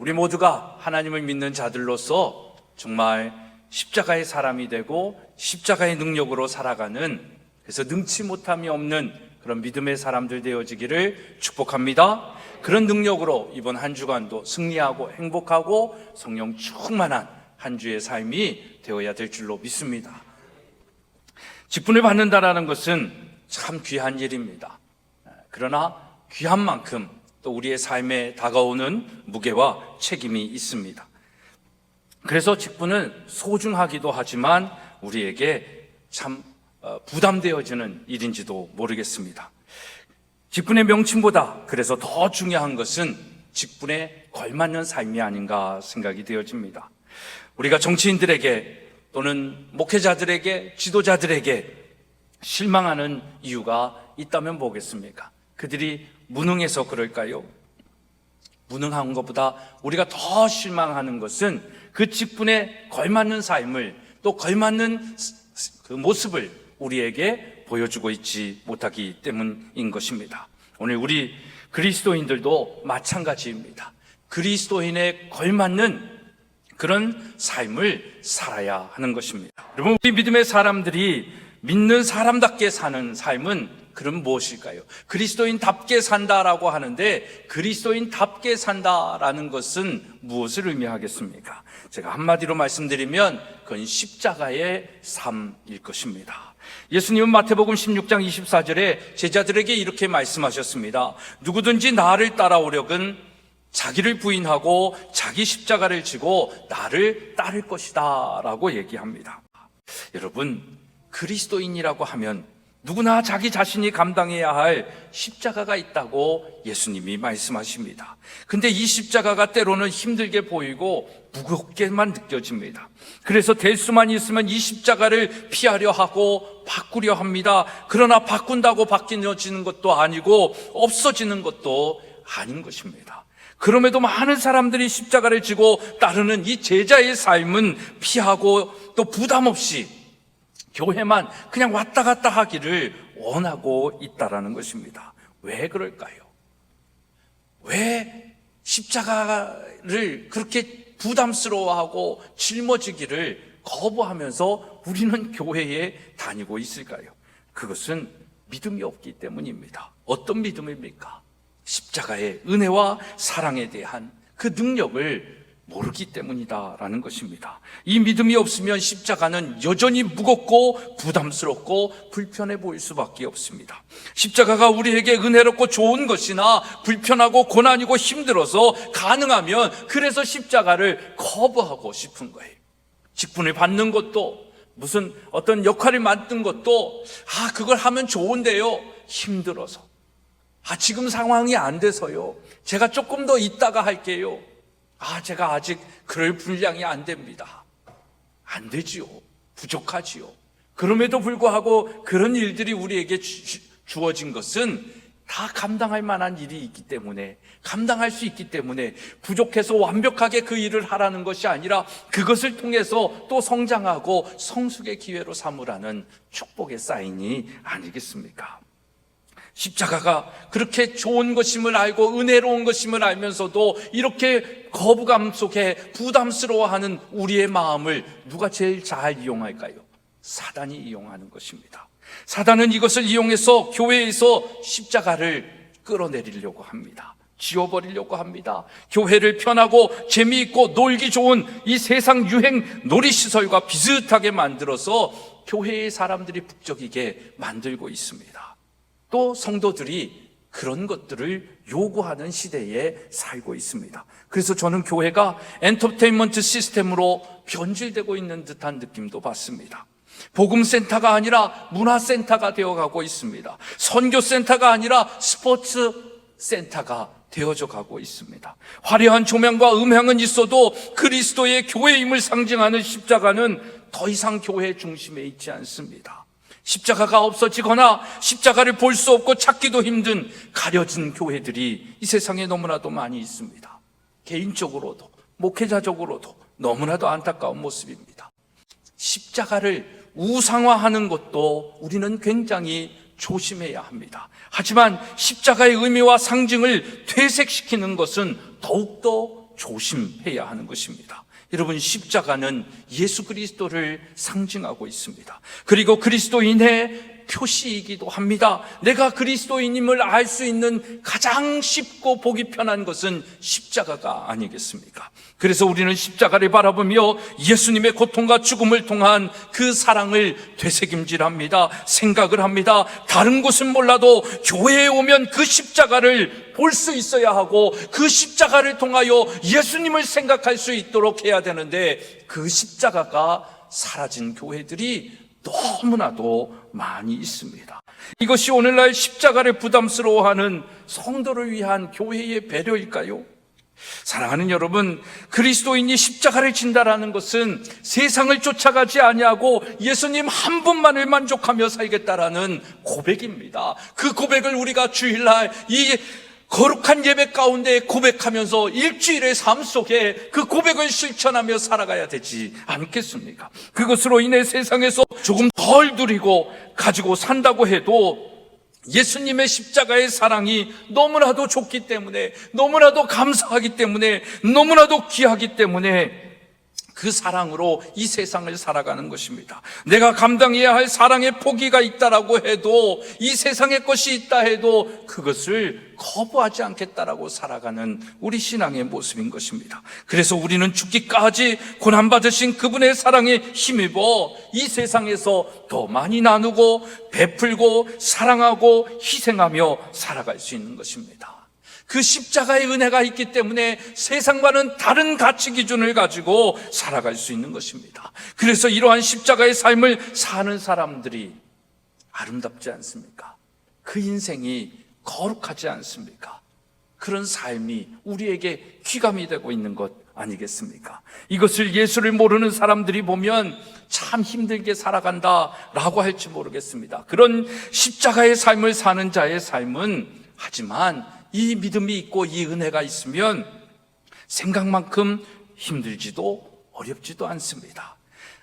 우리 모두가 하나님을 믿는 자들로서 정말 십자가의 사람이 되고 십자가의 능력으로 살아가는, 그래서 능치 못함이 없는 그런 믿음의 사람들 되어지기를 축복합니다. 그런 능력으로 이번 한 주간도 승리하고 행복하고 성령 충만한 한 주의 삶이 되어야 될 줄로 믿습니다. 직분을 받는다라는 것은 참 귀한 일입니다. 그러나 귀한 만큼 또 우리의 삶에 다가오는 무게와 책임이 있습니다. 그래서 직분은 소중하기도 하지만 우리에게 참 부담되어지는 일인지도 모르겠습니다. 직분의 명칭보다 그래서 더 중요한 것은 직분에 걸맞는 삶이 아닌가 생각이 되어집니다. 우리가 정치인들에게 또는 목회자들에게, 지도자들에게 실망하는 이유가 있다면 뭐겠습니까? 그들이 무능해서 그럴까요? 무능한 것보다 우리가 더 실망하는 것은 그 직분에 걸맞는 삶을, 또 걸맞는 그 모습을 우리에게 보여주고 있지 못하기 때문인 것입니다. 오늘 우리 그리스도인들도 마찬가지입니다. 그리스도인에 걸맞는 그런 삶을 살아야 하는 것입니다. 여러분, 우리 믿음의 사람들이 믿는 사람답게 사는 삶은 그럼 무엇일까요? 그리스도인답게 산다라고 하는데, 그리스도인답게 산다라는 것은 무엇을 의미하겠습니까? 제가 한마디로 말씀드리면 그건 십자가의 삶일 것입니다. 예수님은 마태복음 16장 24절에 제자들에게 이렇게 말씀하셨습니다. 누구든지 나를 따라오려건 자기를 부인하고 자기 십자가를 지고 나를 따를 것이다 라고 얘기합니다. 여러분, 그리스도인이라고 하면 누구나 자기 자신이 감당해야 할 십자가가 있다고 예수님이 말씀하십니다. 근데 이 십자가가 때로는 힘들게 보이고 무겁게만 느껴집니다. 그래서 될 수만 있으면 이 십자가를 피하려 하고 바꾸려 합니다. 그러나 바꾼다고 바뀌어지는 것도 아니고 없어지는 것도 아닌 것입니다. 그럼에도 많은 사람들이 십자가를 지고 따르는 이 제자의 삶은 피하고 또 부담 없이 교회만 그냥 왔다 갔다 하기를 원하고 있다라는 것입니다. 왜 그럴까요? 왜 십자가를 그렇게 부담스러워하고 짊어지기를 거부하면서 우리는 교회에 다니고 있을까요? 그것은 믿음이 없기 때문입니다. 어떤 믿음입니까? 십자가의 은혜와 사랑에 대한 그 능력을 모르기 때문이다라는 것입니다. 이 믿음이 없으면 십자가는 여전히 무겁고 부담스럽고 불편해 보일 수밖에 없습니다. 십자가가 우리에게 은혜롭고 좋은 것이나 불편하고 고난이고 힘들어서 가능하면 그래서 십자가를 거부하고 싶은 거예요. 직분을 받는 것도, 무슨 어떤 역할을 맡는 것도 그걸 하면 좋은데요, 힘들어서, 지금 상황이 안 돼서요, 제가 조금 더 있다가 할게요, 제가 아직 그럴 분량이 안 됩니다. 안 되지요. 부족하지요. 그럼에도 불구하고 그런 일들이 우리에게 주어진 것은 다 감당할 만한 일이 있기 때문에, 감당할 수 있기 때문에 부족해서 완벽하게 그 일을 하라는 것이 아니라 그것을 통해서 또 성장하고 성숙의 기회로 삼으라는 축복의 사인이 아니겠습니까? 십자가가 그렇게 좋은 것임을 알고 은혜로운 것임을 알면서도 이렇게 거부감 속에 부담스러워하는 우리의 마음을 누가 제일 잘 이용할까요? 사단이 이용하는 것입니다. 사단은 이것을 이용해서 교회에서 십자가를 끌어내리려고 합니다. 지워버리려고 합니다. 교회를 편하고 재미있고 놀기 좋은 이 세상 유행 놀이시설과 비슷하게 만들어서 교회의 사람들이 북적이게 만들고 있습니다. 또 성도들이 그런 것들을 요구하는 시대에 살고 있습니다. 그래서 저는 교회가 엔터테인먼트 시스템으로 변질되고 있는 듯한 느낌도 받습니다. 복음센터가 아니라 문화센터가 되어가고 있습니다. 선교센터가 아니라 스포츠센터가 되어져 가고 있습니다. 화려한 조명과 음향은 있어도 그리스도의 교회임을 상징하는 십자가는 더 이상 교회 중심에 있지 않습니다. 십자가가 없어지거나 십자가를 볼 수 없고 찾기도 힘든 가려진 교회들이 이 세상에 너무나도 많이 있습니다. 개인적으로도 목회자적으로도 너무나도 안타까운 모습입니다. 십자가를 우상화하는 것도 우리는 굉장히 조심해야 합니다. 하지만 십자가의 의미와 상징을 퇴색시키는 것은 더욱더 조심해야 하는 것입니다. 여러분, 십자가는 예수 그리스도를 상징하고 있습니다. 그리고 그리스도인의 표시이기도 합니다. 내가 그리스도인임을 알 수 있는 가장 쉽고 보기 편한 것은 십자가가 아니겠습니까? 그래서 우리는 십자가를 바라보며 예수님의 고통과 죽음을 통한 그 사랑을 되새김질합니다. 생각을 합니다. 다른 곳은 몰라도 교회에 오면 그 십자가를 볼 수 있어야 하고 그 십자가를 통하여 예수님을 생각할 수 있도록 해야 되는데, 그 십자가가 사라진 교회들이 너무나도 많이 있습니다. 이것이 오늘날 십자가를 부담스러워하는 성도를 위한 교회의 배려일까요? 사랑하는 여러분, 그리스도인이 십자가를 진다라는 것은 세상을 쫓아가지 아니하고 예수님 한 분만을 만족하며 살겠다라는 고백입니다. 그 고백을 우리가 주일날 이 거룩한 예배 가운데 고백하면서 일주일의 삶 속에 그 고백을 실천하며 살아가야 되지 않겠습니까? 그것으로 인해 세상에서 조금 덜 누리고 가지고 산다고 해도 예수님의 십자가의 사랑이 너무나도 좋기 때문에, 너무나도 감사하기 때문에, 너무나도 귀하기 때문에 그 사랑으로 이 세상을 살아가는 것입니다. 내가 감당해야 할 사랑의 포기가 있다라고 해도, 이 세상의 것이 있다 해도 그것을 거부하지 않겠다라고 살아가는 우리 신앙의 모습인 것입니다. 그래서 우리는 죽기까지 고난받으신 그분의 사랑에 힘입어 이 세상에서 더 많이 나누고 베풀고 사랑하고 희생하며 살아갈 수 있는 것입니다. 그 십자가의 은혜가 있기 때문에 세상과는 다른 가치 기준을 가지고 살아갈 수 있는 것입니다. 그래서 이러한 십자가의 삶을 사는 사람들이 아름답지 않습니까? 그 인생이 거룩하지 않습니까? 그런 삶이 우리에게 귀감이 되고 있는 것 아니겠습니까? 이것을 예수를 모르는 사람들이 보면 참 힘들게 살아간다라고 할지 모르겠습니다. 그런 십자가의 삶을 사는 자의 삶은, 하지만 이 믿음이 있고 이 은혜가 있으면 생각만큼 힘들지도 어렵지도 않습니다.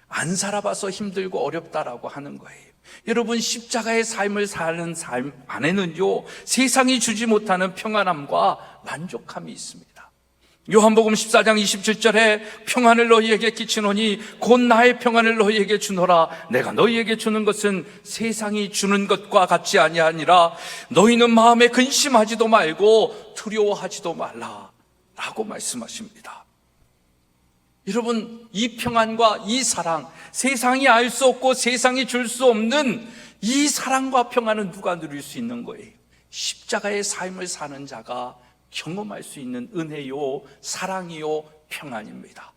안 살아봐서 힘들고 어렵다라고 하는 거예요. 여러분, 십자가의 삶을 사는 삶 안에는요, 세상이 주지 못하는 평안함과 만족함이 있습니다. 요한복음 14장 27절에 평안을 너희에게 끼치노니 곧 나의 평안을 너희에게 주노라. 내가 너희에게 주는 것은 세상이 주는 것과 같지 아니하니라. 너희는 마음에 근심하지도 말고 두려워하지도 말라 라고 말씀하십니다. 여러분, 이 평안과 이 사랑, 세상이 알 수 없고 세상이 줄 수 없는 이 사랑과 평안은 누가 누릴 수 있는 거예요? 십자가의 삶을 사는 자가 경험할 수 있는 은혜요, 사랑이요, 평안입니다.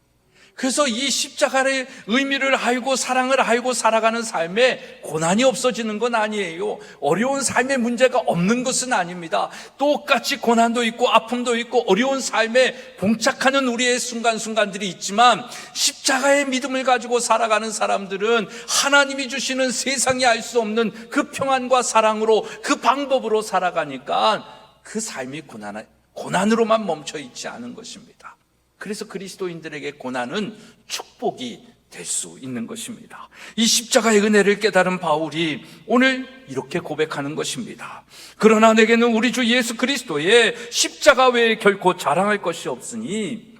그래서 이 십자가의 의미를 알고 사랑을 알고 살아가는 삶에 고난이 없어지는 건 아니에요. 어려운 삶의 문제가 없는 것은 아닙니다. 똑같이 고난도 있고 아픔도 있고 어려운 삶에 봉착하는 우리의 순간순간들이 있지만, 십자가의 믿음을 가지고 살아가는 사람들은 하나님이 주시는 세상이 알 수 없는 그 평안과 사랑으로, 그 방법으로 살아가니까 그 삶이 고난으로만 멈춰 있지 않은 것입니다. 그래서 그리스도인들에게 고난은 축복이 될 수 있는 것입니다. 이 십자가의 은혜를 깨달은 바울이 오늘 이렇게 고백하는 것입니다. 그러나 내게는 우리 주 예수 그리스도의 십자가 외에 결코 자랑할 것이 없으니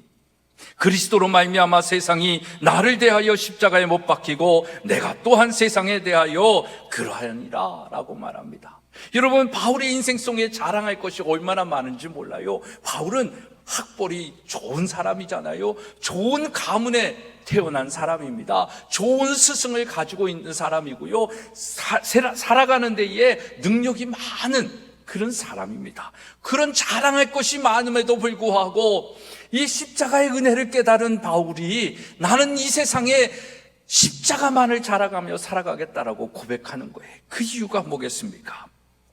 그리스도로 말미암아 세상이 나를 대하여 십자가에 못 박히고 내가 또한 세상에 대하여 그러하니라 라고 말합니다. 여러분, 바울의 인생 속에 자랑할 것이 얼마나 많은지 몰라요. 바울은 학벌이 좋은 사람이잖아요. 좋은 가문에 태어난 사람입니다. 좋은 스승을 가지고 있는 사람이고요. 살아가는 데에 능력이 많은 그런 사람입니다. 그런 자랑할 것이 많음에도 불구하고 이 십자가의 은혜를 깨달은 바울이 나는 이 세상에 십자가만을 자랑하며 살아가겠다라고 고백하는 거예요. 그 이유가 뭐겠습니까?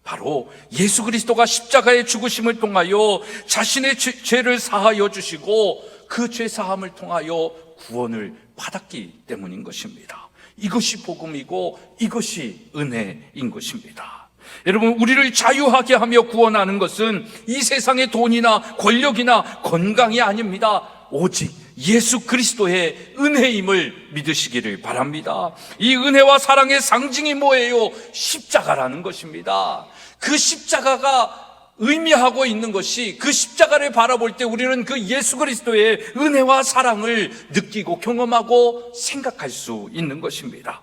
바로 예수 그리스도가 십자가의 죽으심을 통하여 자신의 죄를 사하여 주시고 그 죄 사함을 통하여 구원을 받았기 때문인 것입니다. 이것이 복음이고 이것이 은혜인 것입니다. 여러분, 우리를 자유하게 하며 구원하는 것은 이 세상의 돈이나 권력이나 건강이 아닙니다. 오직 예수 그리스도의 은혜임을 믿으시기를 바랍니다. 이 은혜와 사랑의 상징이 뭐예요? 십자가라는 것입니다. 그 십자가가 의미하고 있는 것이 그 십자가를 바라볼 때 우리는 그 예수 그리스도의 은혜와 사랑을 느끼고 경험하고 생각할 수 있는 것입니다.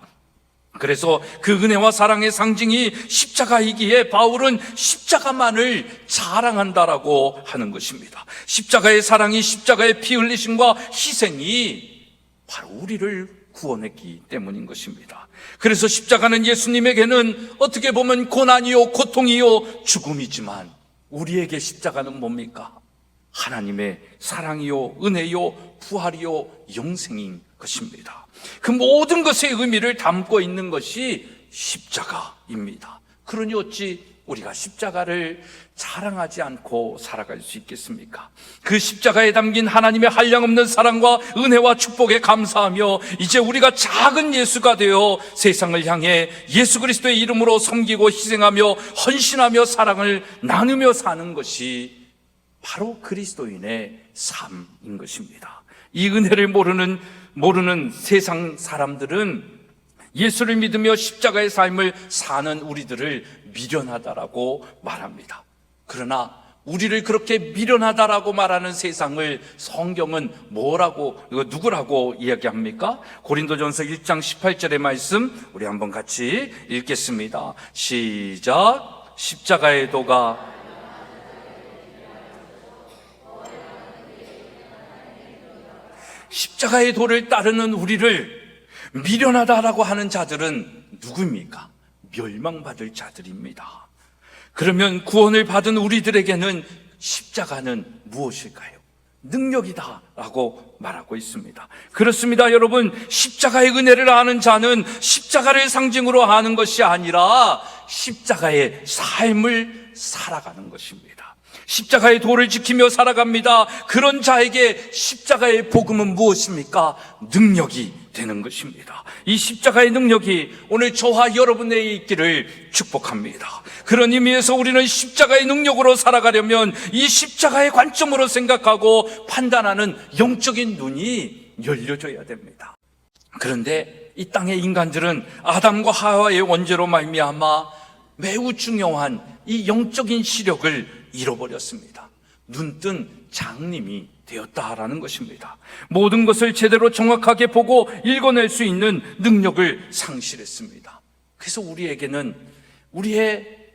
그래서 그 은혜와 사랑의 상징이 십자가이기에 바울은 십자가만을 자랑한다라고 하는 것입니다. 십자가의 사랑이, 십자가의 피 흘리심과 희생이 바로 우리를 구원했기 때문인 것입니다. 그래서 십자가는 예수님에게는 어떻게 보면 고난이요, 고통이요, 죽음이지만 우리에게 십자가는 뭡니까? 하나님의 사랑이요, 은혜요, 부활이요, 영생인 것입니다. 그 모든 것의 의미를 담고 있는 것이 십자가입니다. 그러니 어찌 우리가 십자가를 자랑하지 않고 살아갈 수 있겠습니까? 그 십자가에 담긴 하나님의 한량없는 사랑과 은혜와 축복에 감사하며 이제 우리가 작은 예수가 되어 세상을 향해 예수 그리스도의 이름으로 섬기고 희생하며 헌신하며 사랑을 나누며 사는 것이 바로 그리스도인의 삶인 것입니다. 이 은혜를 모르는 세상 사람들은 예수를 믿으며 십자가의 삶을 사는 우리들을 미련하다라고 말합니다. 그러나 우리를 그렇게 미련하다라고 말하는 세상을 성경은 누구라고 이야기합니까? 고린도전서 1장 18절의 말씀 우리 한번 같이 읽겠습니다. 시작. 십자가의 도가 십자가의 도를 따르는 우리를 미련하다라고 하는 자들은 누구입니까? 멸망받을 자들입니다. 그러면 구원을 받은 우리들에게는 십자가는 무엇일까요? 능력이다라고 말하고 있습니다. 그렇습니다, 여러분. 십자가의 은혜를 아는 자는 십자가를 상징으로 하는 것이 아니라 십자가의 삶을 살아가는 것입니다. 십자가의 도를 지키며 살아갑니다. 그런 자에게 십자가의 복음은 무엇입니까? 능력이 되는 것입니다. 이 십자가의 능력이 오늘 저와 여러분에게 있기를 축복합니다. 그런 의미에서 우리는 십자가의 능력으로 살아가려면 이 십자가의 관점으로 생각하고 판단하는 영적인 눈이 열려져야 됩니다. 그런데 이 땅의 인간들은 아담과 하와의 원죄로 말미암아 매우 중요한 이 영적인 시력을 잃어버렸습니다. 눈뜬 장님이 되었다라는 것입니다. 모든 것을 제대로 정확하게 보고 읽어낼 수 있는 능력을 상실했습니다. 그래서 우리에게는 우리의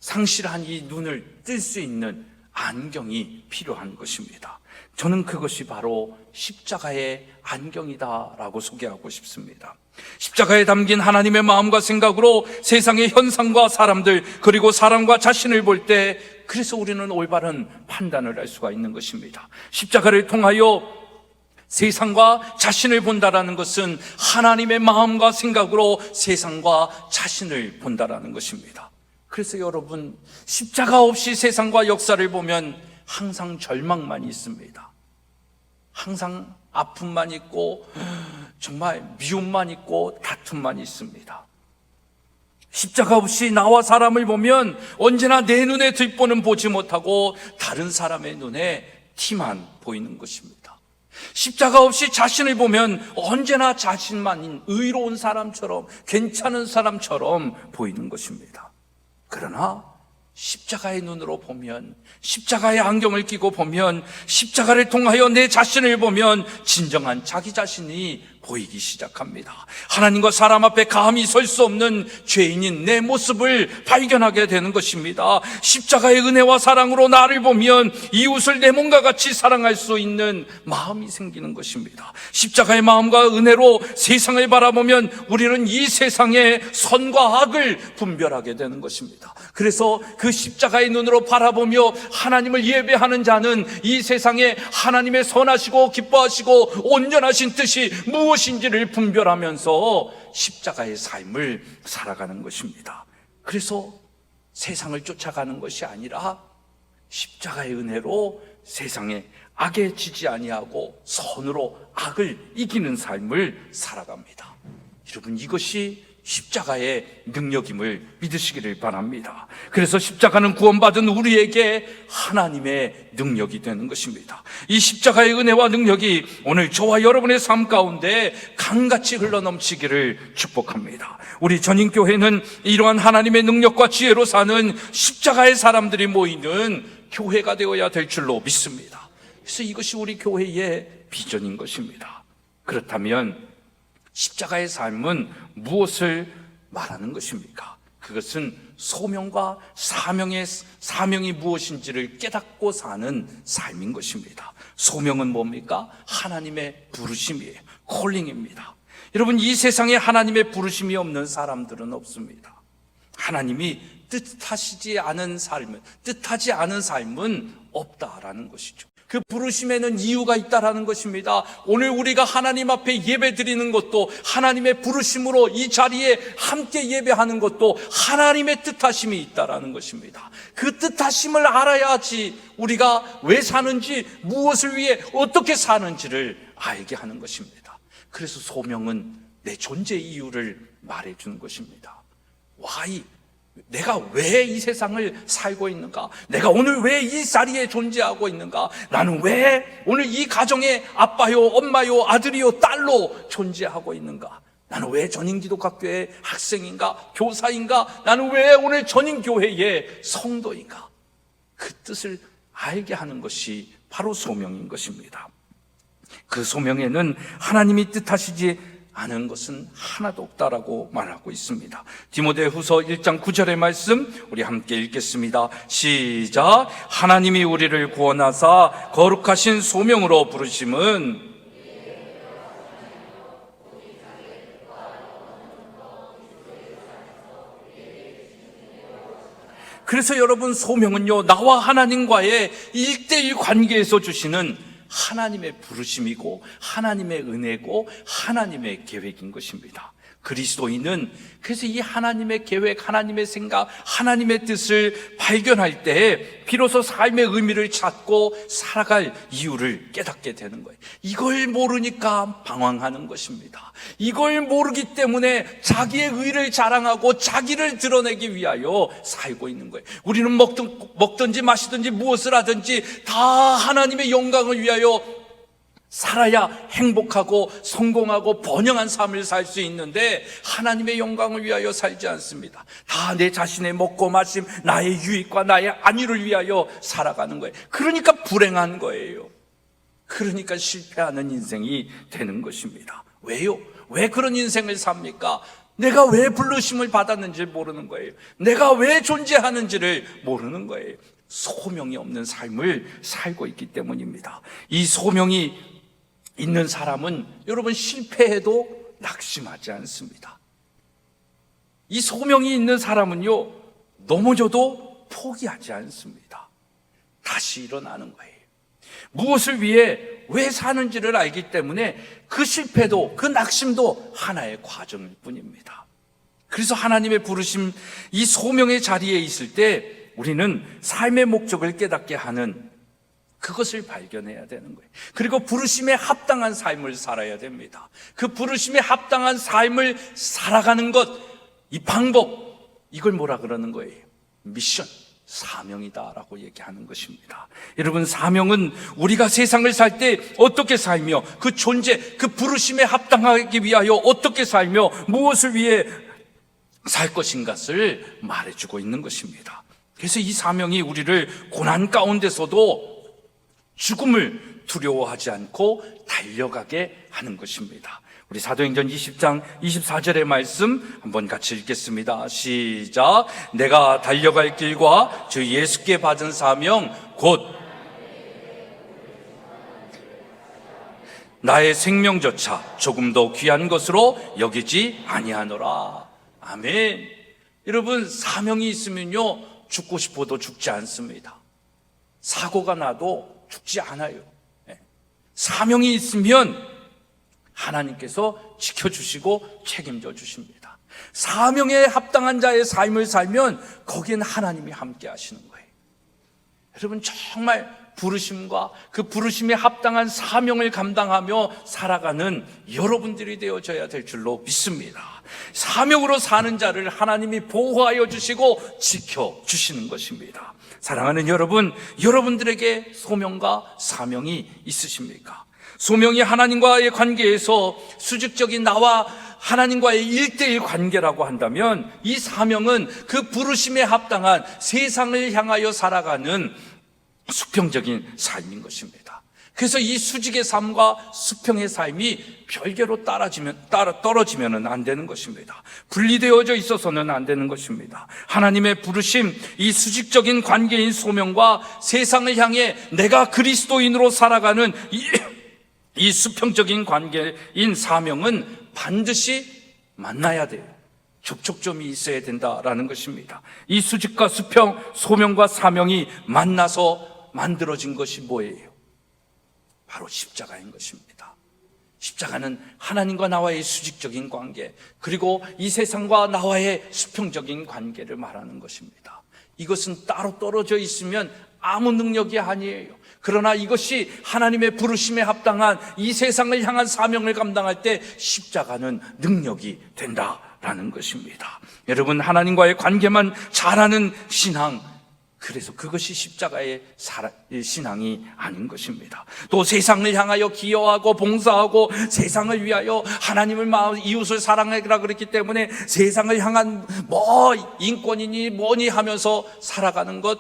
상실한 이 눈을 뜰 수 있는 안경이 필요한 것입니다. 저는 그것이 바로 십자가의 안경이다라고 소개하고 싶습니다. 십자가에 담긴 하나님의 마음과 생각으로 세상의 현상과 사람들 그리고 사람과 자신을 볼 때 그래서 우리는 올바른 판단을 할 수가 있는 것입니다. 십자가를 통하여 세상과 자신을 본다라는 것은 하나님의 마음과 생각으로 세상과 자신을 본다라는 것입니다. 그래서 여러분, 십자가 없이 세상과 역사를 보면 항상 절망만 있습니다. 항상 아픔만 있고 정말 미움만 있고 다툼만 있습니다. 십자가 없이 나와 사람을 보면 언제나 내 눈에 뒷보는 보지 못하고 다른 사람의 눈에 티만 보이는 것입니다. 십자가 없이 자신을 보면 언제나 자신만 의로운 사람처럼 괜찮은 사람처럼 보이는 것입니다. 그러나 십자가의 눈으로 보면, 십자가의 안경을 끼고 보면, 십자가를 통하여 내 자신을 보면 진정한 자기 자신이 보이기 시작합니다. 하나님과 사람 앞에 감히 설 수 없는 죄인인 내 모습을 발견하게 되는 것입니다. 십자가의 은혜와 사랑으로 나를 보면 이웃을 내 몸과 같이 사랑할 수 있는 마음이 생기는 것입니다. 십자가의 마음과 은혜로 세상을 바라보면 우리는 이 세상의 선과 악을 분별하게 되는 것입니다. 그래서 그 십자가의 눈으로 바라보며 하나님을 예배하는 자는 이 세상에 하나님의 선하시고 기뻐하시고 온전하신 뜻이 무엇인지를 분별하면서 십자가의 삶을 살아가는 것입니다. 그래서 세상을 쫓아가는 것이 아니라 십자가의 은혜로 세상에 악에 지지 아니하고 선으로 악을 이기는 삶을 살아갑니다. 여러분, 이것이 십자가의 능력임을 믿으시기를 바랍니다. 그래서 십자가는 구원받은 우리에게 하나님의 능력이 되는 것입니다. 이 십자가의 은혜와 능력이 오늘 저와 여러분의 삶 가운데 강같이 흘러넘치기를 축복합니다. 우리 전인교회는 이러한 하나님의 능력과 지혜로 사는 십자가의 사람들이 모이는 교회가 되어야 될 줄로 믿습니다. 그래서 이것이 우리 교회의 비전인 것입니다. 그렇다면 십자가의 삶은 무엇을 말하는 것입니까? 그것은 소명과 사명이 무엇인지를 깨닫고 사는 삶인 것입니다. 소명은 뭡니까? 하나님의 부르심이에요. 콜링입니다. 여러분, 이 세상에 하나님의 부르심이 없는 사람들은 없습니다. 하나님이 뜻하지 않은 삶은 없다라는 것이죠. 그 부르심에는 이유가 있다라는 것입니다. 오늘 우리가 하나님 앞에 예배 드리는 것도 하나님의 부르심으로 이 자리에 함께 예배하는 것도 하나님의 뜻하심이 있다라는 것입니다. 그 뜻하심을 알아야지 우리가 왜 사는지, 무엇을 위해 어떻게 사는지를 알게 하는 것입니다. 그래서 소명은 내 존재 이유를 말해주는 것입니다. Why? 내가 왜 이 세상을 살고 있는가? 내가 오늘 왜 이 자리에 존재하고 있는가? 나는 왜 오늘 이 가정의 아빠요, 엄마요, 아들이요, 딸로 존재하고 있는가? 나는 왜 전인기독학교의 학생인가? 교사인가? 나는 왜 오늘 전인교회의 성도인가? 그 뜻을 알게 하는 것이 바로 소명인 것입니다. 그 소명에는 하나님이 뜻하시지 않은 것은 하나도 없다라고 말하고 있습니다. 디모데후서 1장 9절의 말씀 우리 함께 읽겠습니다. 시작. 하나님이 우리를 구원하사 거룩하신 소명으로 부르심은 그래서 여러분, 소명은요, 나와 하나님과의 1:1 관계에서 주시는 하나님의 부르심이고 하나님의 은혜고 하나님의 계획인 것입니다. 그리스도인은 그래서 이 하나님의 계획, 하나님의 생각, 하나님의 뜻을 발견할 때 비로소 삶의 의미를 찾고 살아갈 이유를 깨닫게 되는 거예요. 이걸 모르니까 방황하는 것입니다. 이걸 모르기 때문에 자기의 의를 자랑하고 자기를 드러내기 위하여 살고 있는 거예요. 우리는 먹든지 마시든지 무엇을 하든지 다 하나님의 영광을 위하여 살아야 행복하고 성공하고 번영한 삶을 살 수 있는데 하나님의 영광을 위하여 살지 않습니다. 다 내 자신의 먹고 마심, 나의 유익과 나의 안위를 위하여 살아가는 거예요. 그러니까 불행한 거예요. 그러니까 실패하는 인생이 되는 것입니다. 왜요? 왜 그런 인생을 삽니까? 내가 왜 부르심을 받았는지 모르는 거예요. 내가 왜 존재하는지를 모르는 거예요. 소명이 없는 삶을 살고 있기 때문입니다. 이 소명이 있는 사람은 여러분, 실패해도 낙심하지 않습니다. 이 소명이 있는 사람은요, 넘어져도 포기하지 않습니다. 다시 일어나는 거예요. 무엇을 위해 왜 사는지를 알기 때문에 그 실패도 그 낙심도 하나의 과정일 뿐입니다. 그래서 하나님의 부르심, 이 소명의 자리에 있을 때 우리는 삶의 목적을 깨닫게 하는 그것을 발견해야 되는 거예요. 그리고 부르심에 합당한 삶을 살아야 됩니다. 그 부르심에 합당한 삶을 살아가는 것, 이 방법, 이걸 뭐라 그러는 거예요? 미션, 사명이다라고 얘기하는 것입니다. 여러분, 사명은 우리가 세상을 살 때 어떻게 살며 그 존재, 그 부르심에 합당하기 위하여 어떻게 살며 무엇을 위해 살 것인가를 말해주고 있는 것입니다. 그래서 이 사명이 우리를 고난 가운데서도 죽음을 두려워하지 않고 달려가게 하는 것입니다. 우리 사도행전 20장 24절의 말씀 한번 같이 읽겠습니다. 시작. 내가 달려갈 길과 주 예수께 받은 사명 곧 나의 생명조차 조금도 귀한 것으로 여기지 아니하노라. 아멘. 여러분, 사명이 있으면요, 죽고 싶어도 죽지 않습니다. 사고가 나도 죽지 않아요. 사명이 있으면 하나님께서 지켜주시고 책임져 주십니다. 사명에 합당한 자의 삶을 살면 거기엔 하나님이 함께 하시는 거예요. 여러분, 정말 부르심과 그 부르심에 합당한 사명을 감당하며 살아가는 여러분들이 되어져야 될 줄로 믿습니다. 사명으로 사는 자를 하나님이 보호하여 주시고 지켜주시는 것입니다. 사랑하는 여러분, 여러분들에게 소명과 사명이 있으십니까? 소명이 하나님과의 관계에서 수직적인 나와 하나님과의 1:1 관계라고 한다면, 이 사명은 그 부르심에 합당한 세상을 향하여 살아가는 수평적인 삶인 것입니다. 그래서 이 수직의 삶과 수평의 삶이 별개로 떨어지면 안 되는 것입니다. 분리되어져 있어서는 안 되는 것입니다. 하나님의 부르심, 이 수직적인 관계인 소명과 세상을 향해 내가 그리스도인으로 살아가는 이 수평적인 관계인 사명은 반드시 만나야 돼요. 접촉점이 있어야 된다라는 것입니다. 이 수직과 수평, 소명과 사명이 만나서 만들어진 것이 뭐예요? 바로 십자가인 것입니다. 십자가는 하나님과 나와의 수직적인 관계, 그리고 이 세상과 나와의 수평적인 관계를 말하는 것입니다. 이것은 따로 떨어져 있으면 아무 능력이 아니에요. 그러나 이것이 하나님의 부르심에 합당한 이 세상을 향한 사명을 감당할 때 십자가는 능력이 된다라는 것입니다. 여러분, 하나님과의 관계만 잘하는 신앙, 그래서 그것이 십자가의 신앙이 아닌 것입니다. 또 세상을 향하여 기여하고 봉사하고 세상을 위하여 하나님을 마음, 이웃을 사랑하라 그랬기 때문에 세상을 향한 인권이니 뭐니 하면서 살아가는 것,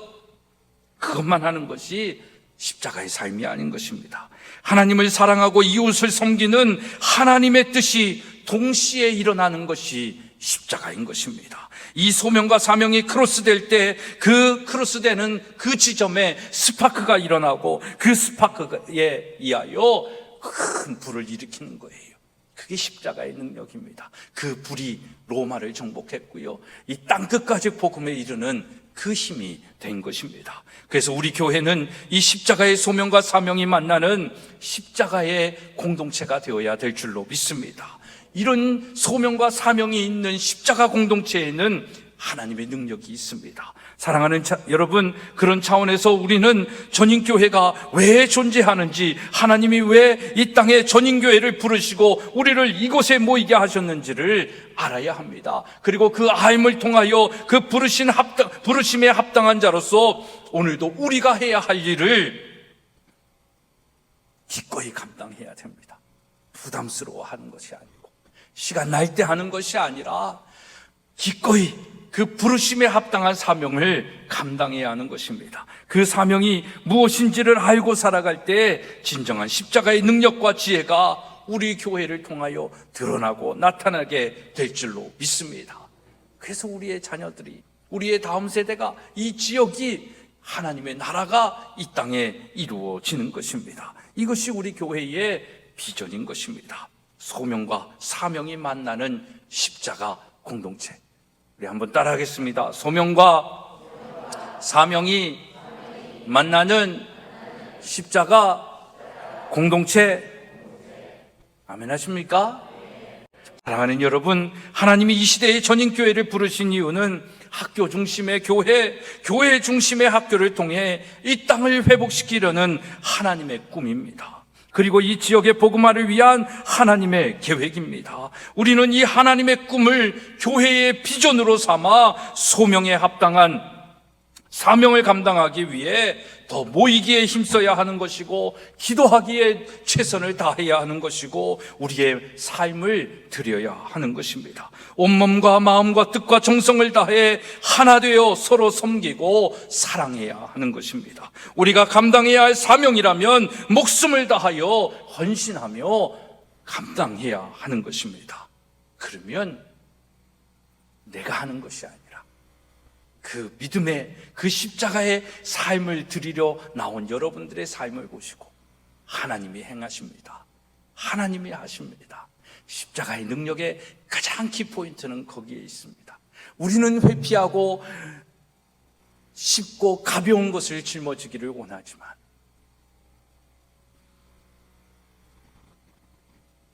그것만 하는 것이 십자가의 삶이 아닌 것입니다. 하나님을 사랑하고 이웃을 섬기는 하나님의 뜻이 동시에 일어나는 것이 십자가인 것입니다. 이 소명과 사명이 크로스될 때 그 크로스되는 그 지점에 스파크가 일어나고 그 스파크에 의하여 큰 불을 일으키는 거예요. 그게 십자가의 능력입니다. 그 불이 로마를 정복했고요, 이 땅끝까지 복음에 이르는 그 힘이 된 것입니다. 그래서 우리 교회는 이 십자가의 소명과 사명이 만나는 십자가의 공동체가 되어야 될 줄로 믿습니다. 이런 소명과 사명이 있는 십자가 공동체에는 하나님의 능력이 있습니다. 사랑하는 여러분, 그런 차원에서 우리는 전인교회가 왜 존재하는지, 하나님이 왜 이 땅에 전인교회를 부르시고 우리를 이곳에 모이게 하셨는지를 알아야 합니다. 그리고 그 알을 통하여 그 부르심에 합당한 자로서 오늘도 우리가 해야 할 일을 기꺼이 감당해야 됩니다. 부담스러워하는 것이 아니고 시간 날 때 하는 것이 아니라 기꺼이 그 부르심에 합당한 사명을 감당해야 하는 것입니다. 그 사명이 무엇인지를 알고 살아갈 때 진정한 십자가의 능력과 지혜가 우리 교회를 통하여 드러나고 나타나게 될 줄로 믿습니다. 그래서 우리의 자녀들이, 우리의 다음 세대가, 이 지역이, 하나님의 나라가 이 땅에 이루어지는 것입니다. 이것이 우리 교회의 비전인 것입니다. 소명과 사명이 만나는 십자가 공동체. 우리 한번 따라하겠습니다. 소명과 사명이 만나는 십자가 공동체. 아멘 하십니까? 사랑하는 여러분, 하나님이 이 시대의 전인교회를 부르신 이유는 학교 중심의 교회, 교회 중심의 학교를 통해 이 땅을 회복시키려는 하나님의 꿈입니다. 그리고 이 지역의 복음화를 위한 하나님의 계획입니다. 우리는 이 하나님의 꿈을 교회의 비전으로 삼아 소명에 합당한 사명을 감당하기 위해 더 모이기에 힘써야 하는 것이고, 기도하기에 최선을 다해야 하는 것이고, 우리의 삶을 드려야 하는 것입니다. 온몸과 마음과 뜻과 정성을 다해 하나 되어 서로 섬기고 사랑해야 하는 것입니다. 우리가 감당해야 할 사명이라면 목숨을 다하여 헌신하며 감당해야 하는 것입니다. 그러면 내가 하는 것이 아니라 그 믿음의, 그 십자가의 삶을 드리려 나온 여러분들의 삶을 보시고 하나님이 행하십니다. 하나님이 하십니다. 십자가의 능력의 가장 키포인트는 거기에 있습니다. 우리는 회피하고 쉽고 가벼운 것을 짊어지기를 원하지만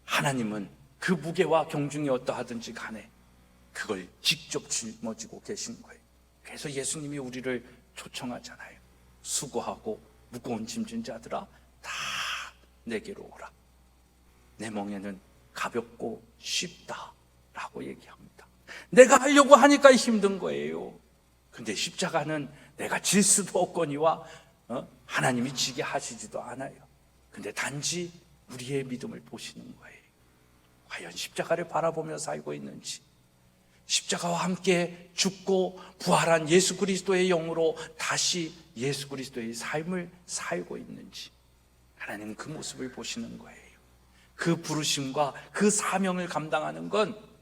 하나님은 그 무게와 경중이 어떠하든지 간에 그걸 직접 짊어지고 계신 거예요. 그래서 예수님이 우리를 초청하잖아요. 수고하고 무거운 짐진 자들아 다 내게로 오라. 내 멍에는 가볍고 쉽다라고 얘기합니다. 내가 하려고 하니까 힘든 거예요. 근데 십자가는 내가 질 수도 없거니와 하나님이 지게 하시지도 않아요. 근데 단지 우리의 믿음을 보시는 거예요. 과연 십자가를 바라보며 살고 있는지, 십자가와 함께 죽고 부활한 예수 그리스도의 영으로 다시 예수 그리스도의 삶을 살고 있는지, 하나님은 그 모습을 보시는 거예요. 그 부르심과 그 사명을 감당하는 건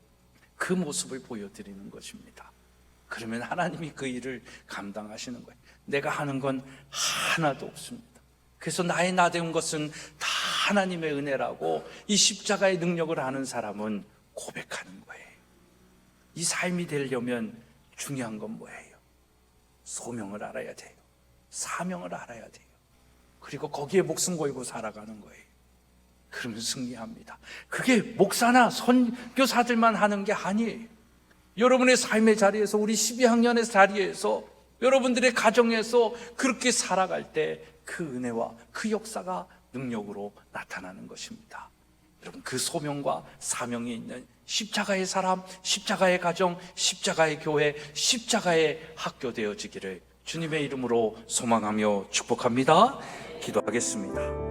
그 모습을 보여드리는 것입니다. 그러면 하나님이 그 일을 감당하시는 거예요. 내가 하는 건 하나도 없습니다. 그래서 나의 나된 것은 다 하나님의 은혜라고 이 십자가의 능력을 아는 사람은 고백하는 거예요. 이 삶이 되려면 중요한 건 뭐예요? 소명을 알아야 돼요. 사명을 알아야 돼요. 그리고 거기에 목숨 걸고 살아가는 거예요. 그러면 승리합니다. 그게 목사나 선교사들만 하는 게 아니에요. 여러분의 삶의 자리에서, 우리 12학년의 자리에서, 여러분들의 가정에서 그렇게 살아갈 때 그 은혜와 그 역사가 능력으로 나타나는 것입니다. 여러분, 그 소명과 사명이 있는 십자가의 사람, 십자가의 가정, 십자가의 교회, 십자가의 학교 되어지기를 주님의 이름으로 소망하며 축복합니다. 기도하겠습니다.